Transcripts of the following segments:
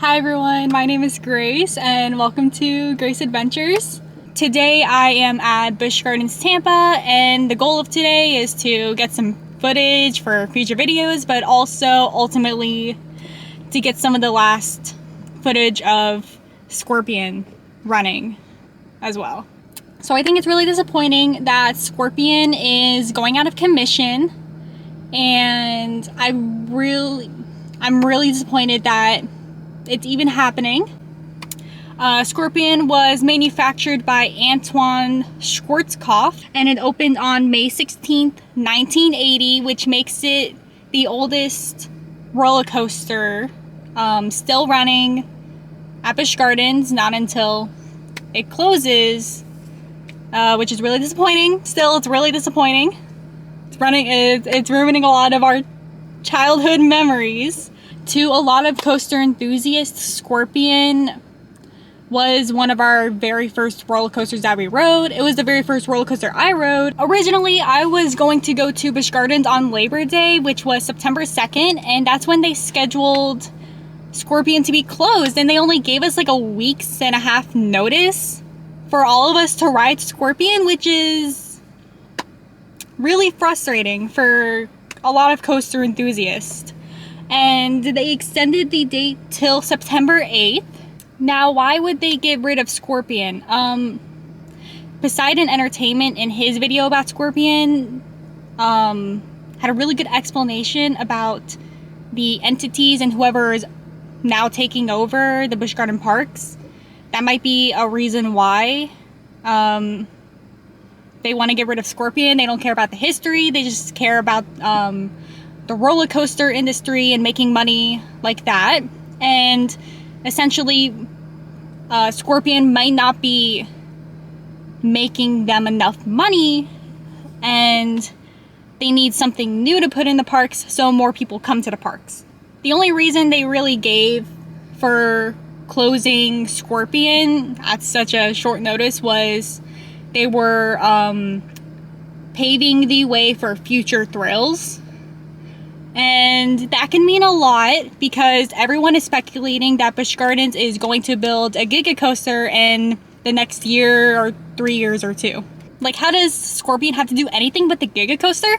Hi everyone, my name is Grace and welcome to Grace Adventures. Today I am at Busch Gardens, Tampa, and the goal of today is to get some footage for future videos, but also ultimately to get some of the last footage of Scorpion running as well. So I think it's really disappointing that Scorpion is going out of commission, and I'm really disappointed that it's even happening. Scorpion was manufactured by Antoine Schwarzkopf, and it opened on May 16th, 1980, which makes it the oldest roller coaster still running at Busch Gardens, not until it closes, which is really disappointing. Still, it's really disappointing. It's ruining a lot of our childhood memories. To a lot of coaster enthusiasts, Scorpion was one of our very first roller coasters that we rode. It was the very first roller coaster I rode. Originally, I was going to go to Busch Gardens on Labor Day, which was September 2nd, and that's when they scheduled Scorpion to be closed, and they only gave us like a week's and a half notice for all of us to ride Scorpion, which is really frustrating for a lot of coaster enthusiasts. And they extended the date till September 8th. Now, why would they get rid of Scorpion? Poseidon Entertainment, in his video about Scorpion, had a really good explanation about the entities and whoever is now taking over the Busch Garden parks. That might be a reason why they want to get rid of Scorpion. They don't care about the history. They just care about the roller coaster industry and making money like that. And essentially, Scorpion might not be making them enough money, and they need something new to put in the parks so more people come to the parks. The only reason they really gave for closing Scorpion at such a short notice was they were paving the way for future thrills. And that can mean a lot because everyone is speculating that Busch Gardens is going to build a Giga Coaster in the next year or 3 years or 2. Like, how does Scorpion have to do anything but the Giga Coaster?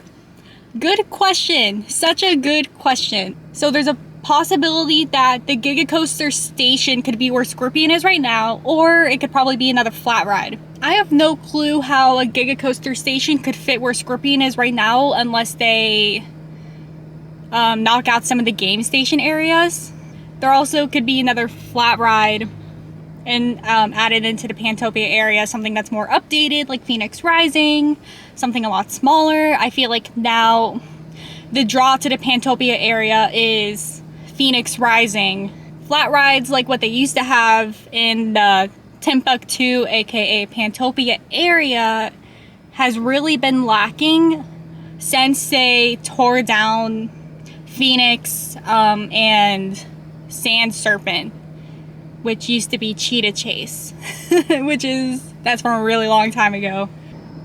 Good question. Such a good question. So there's a possibility that the Giga Coaster station could be where Scorpion is right now, or it could probably be another flat ride. I have no clue how a Giga Coaster station could fit where Scorpion is right now unless they knock out some of the game station areas. There also could be another flat ride and added into the Pantopia area, something that's more updated, like Phoenix Rising, something a lot smaller. I feel like now the draw to the Pantopia area is Phoenix Rising. Flat rides like what they used to have in the Timbuktu, aka Pantopia area, has really been lacking since they tore down Phoenix and Sand Serpent, which used to be Cheetah Chase, that's from a really long time ago.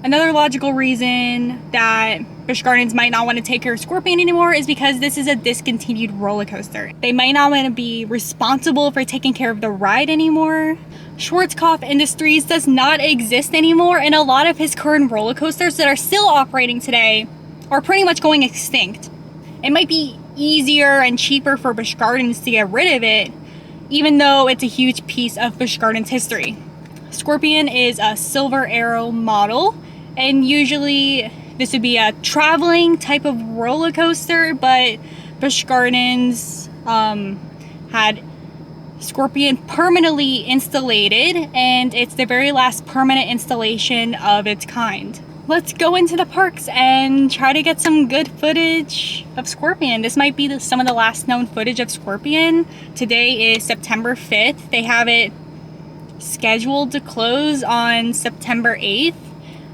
Another logical reason that Busch Gardens might not want to take care of Scorpion anymore is because this is a discontinued roller coaster. They might not want to be responsible for taking care of the ride anymore. Schwarzkopf Industries does not exist anymore, and a lot of his current roller coasters that are still operating today are pretty much going extinct. It might be easier and cheaper for Busch Gardens to get rid of it, even though it's a huge piece of Busch Gardens history. Scorpion is a Silver Arrow model, and usually this would be a traveling type of roller coaster, but Busch Gardens had Scorpion permanently installated, and it's the very last permanent installation of its kind. Let's go into the parks and try to get some good footage of Scorpion. This might be some of the last known footage of Scorpion. Today is September 5th. They have it scheduled to close on September 8th.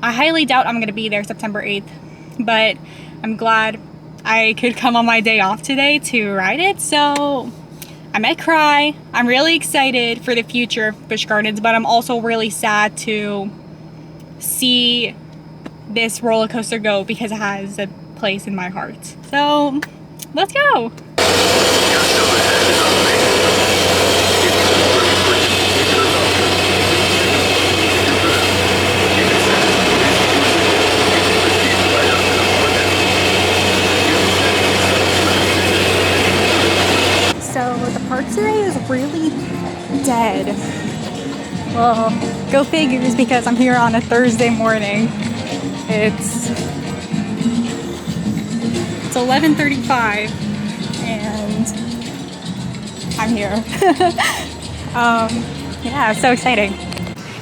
I highly doubt I'm going to be there September 8th, but I'm glad I could come on my day off today to ride it, so I might cry. I'm really excited for the future of Busch Gardens, but I'm also really sad to see this roller coaster go because it has a place in my heart. So let's go. yesterday is really dead. Well, go figures, because I'm here on a Thursday morning. It's 11:35 and I'm here. Yeah, it's so exciting.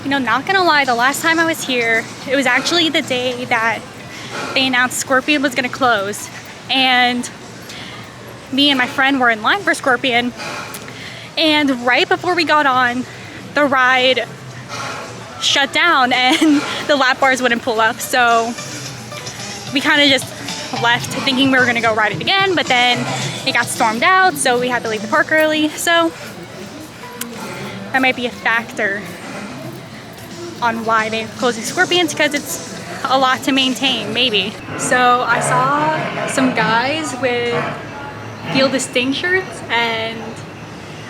You know, not gonna lie, the last time I was here, it was actually the day that they announced Scorpion was gonna close. And me and my friend were in line for Scorpion. And right before we got on, the ride shut down and the lap bars wouldn't pull up. So we kind of just left thinking we were gonna go ride it again, but then it got stormed out, so we had to leave the park early. So that might be a factor on why they're closing Scorpions, because it's a lot to maintain, maybe. So I saw some guys with Feel This Thing shirts, and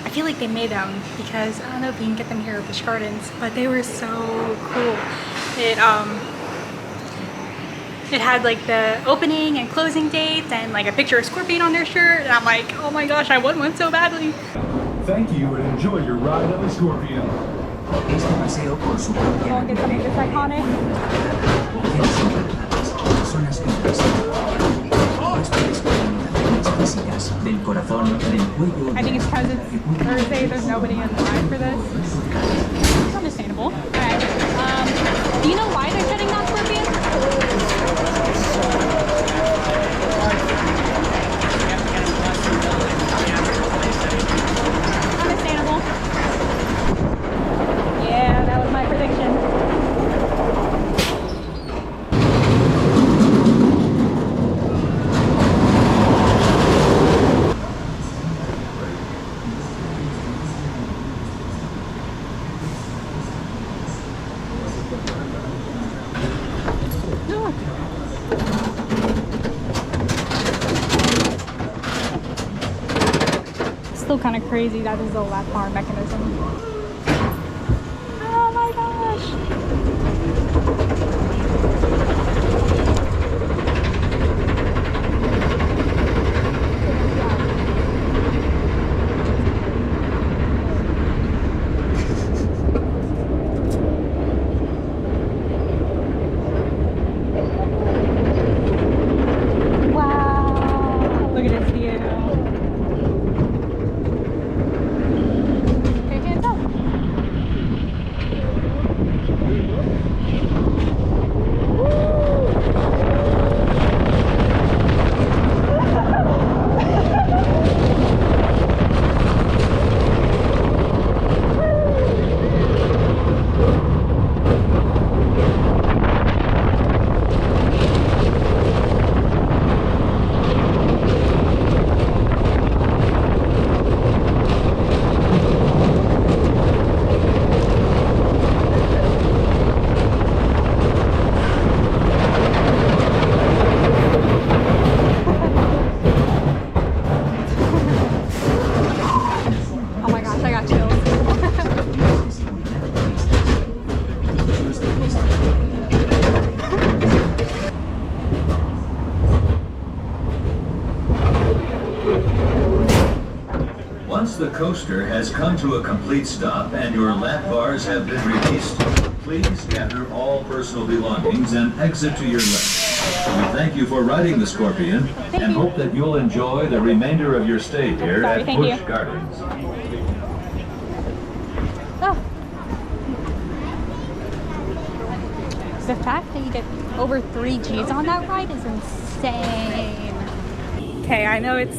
I feel like they made them because I don't know if you can get them here at Busch Gardens, but they were so cool. It had like the opening and closing dates and like a picture of Scorpion on their shirt, and I'm like, oh my gosh, I want one so badly. Thank you and enjoy your ride on the Scorpion. Este paseo por su propia I'll get something that's iconic. son las vidas. Puedes las físicas del corazón, del cuello. I think it's because it's Thursday, there's nobody in line for this. It's understandable. Alright. Do you know why they're shutting down Scorpion? Understandable. Yeah, that was my prediction. Still kind of crazy that there's a lap bar mechanism. Oh my Wow, look at this view. Once the coaster has come to a complete stop and your lap bars have been released, please gather all personal belongings and exit to your left. We thank you for riding the Scorpion and hope that you'll enjoy the remainder of your stay here at Busch Gardens. Oh. The fact that you get over 3 Gs on that ride is insane. Okay, I know it's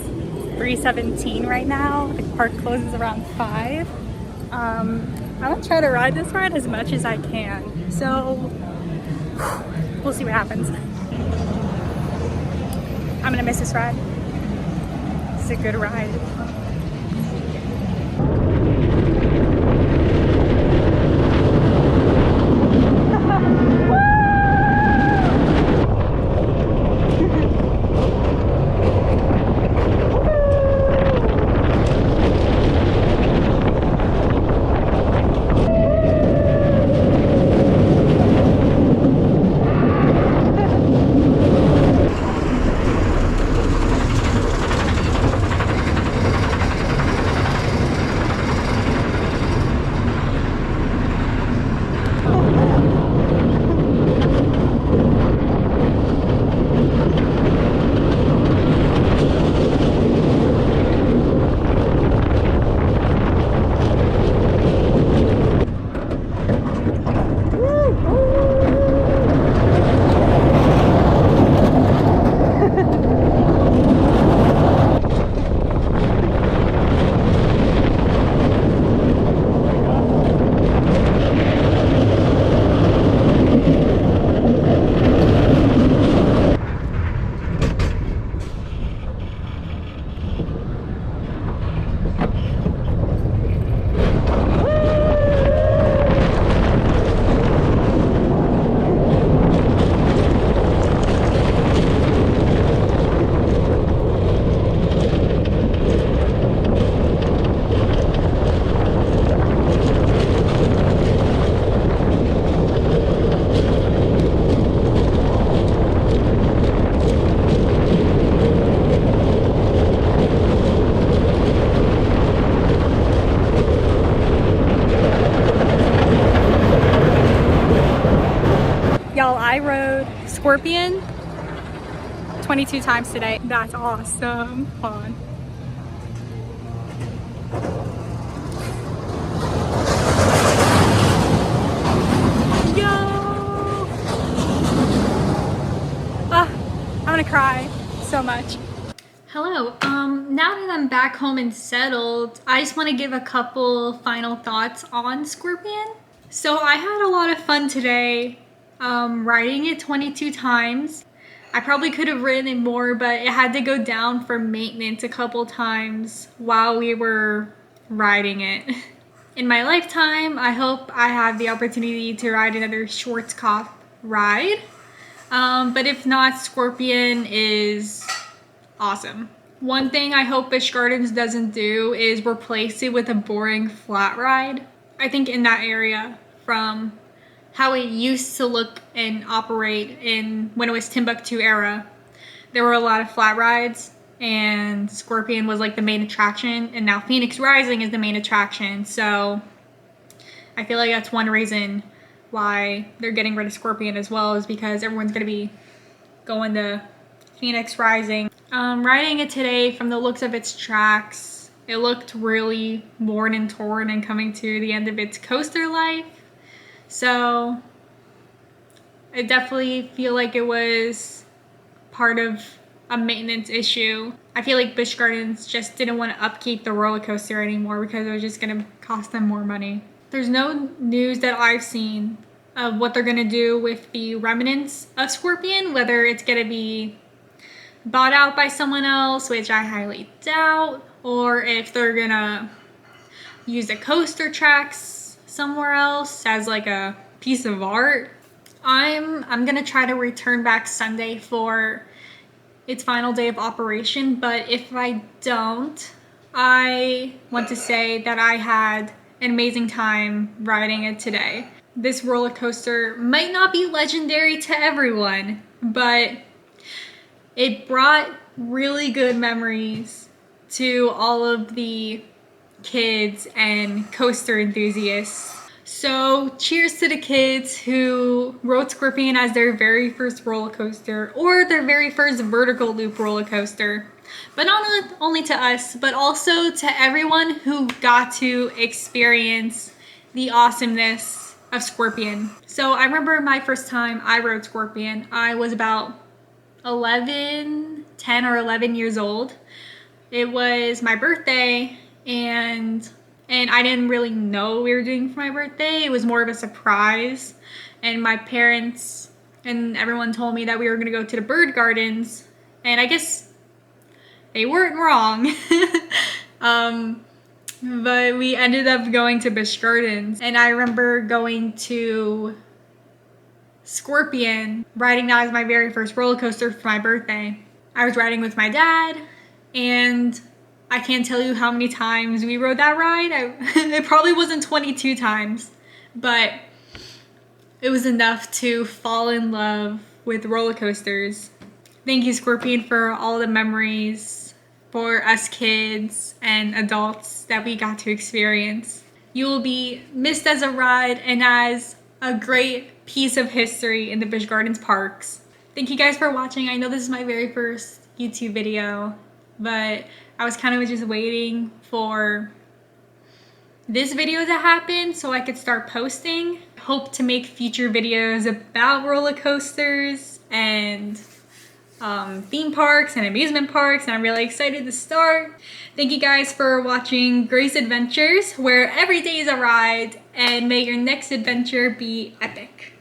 3:17 right now. The park closes around 5. I'm gonna try to ride this ride as much as I can. So we'll see what happens. I'm gonna miss this ride. It's a good ride. Scorpion 22 times today. That's awesome. Hold on. I'm gonna cry so much. Hello, now that I'm back home and settled, I just want to give a couple final thoughts on Scorpion. So I had a lot of fun today, riding it 22 times. I probably could have ridden it more, but it had to go down for maintenance a couple times while we were riding it. In my lifetime, I hope I have the opportunity to ride another Schwarzkopf ride. But if not, Scorpion is awesome. One thing I hope Busch Gardens doesn't do is replace it with a boring flat ride. I think in that area, from how it used to look and operate when it was Timbuktu era, there were a lot of flat rides, and Scorpion was like the main attraction, and now Phoenix Rising is the main attraction. So I feel like that's one reason why they're getting rid of Scorpion as well, is because everyone's gonna be going to Phoenix Rising. Riding it today, from the looks of its tracks, it looked really worn and torn and coming to the end of its coaster life. So I definitely feel like it was part of a maintenance issue. I feel like Busch Gardens just didn't want to upkeep the roller coaster anymore because it was just gonna cost them more money. There's no news that I've seen of what they're gonna do with the remnants of Scorpion, whether it's gonna be bought out by someone else, which I highly doubt, or if they're gonna use the coaster tracks somewhere else as like a piece of art. I'm gonna try to return back Sunday for its final day of operation, but if I don't, I want to say that I had an amazing time riding it today. This roller coaster might not be legendary to everyone, but it brought really good memories to all of the kids and coaster enthusiasts. So cheers to the kids who rode Scorpion as their very first roller coaster, or their very first vertical loop roller coaster. But not only to us, but also to everyone who got to experience the awesomeness of Scorpion. So I remember my first time I rode Scorpion, I was about 10 or 11 years old. It was my birthday, and I didn't really know what we were doing for my birthday. It was more of a surprise, and my parents and everyone told me that we were gonna go to the bird gardens, and I guess they weren't wrong. But we ended up going to Busch Gardens, and I remember going to Scorpion, riding that as my very first roller coaster for my birthday. I was riding with my dad, and I can't tell you how many times we rode that ride. It probably wasn't 22 times, but it was enough to fall in love with roller coasters. Thank you, Scorpion, for all the memories for us kids and adults that we got to experience. You will be missed as a ride and as a great piece of history in the Busch Gardens parks. Thank you guys for watching. I know this is my very first YouTube video, but I was kind of just waiting for this video to happen so I could start posting. Hope to make future videos about roller coasters and theme parks and amusement parks, and I'm really excited to start. Thank you guys for watching Grace Adventures, where every day is a ride, and may your next adventure be epic.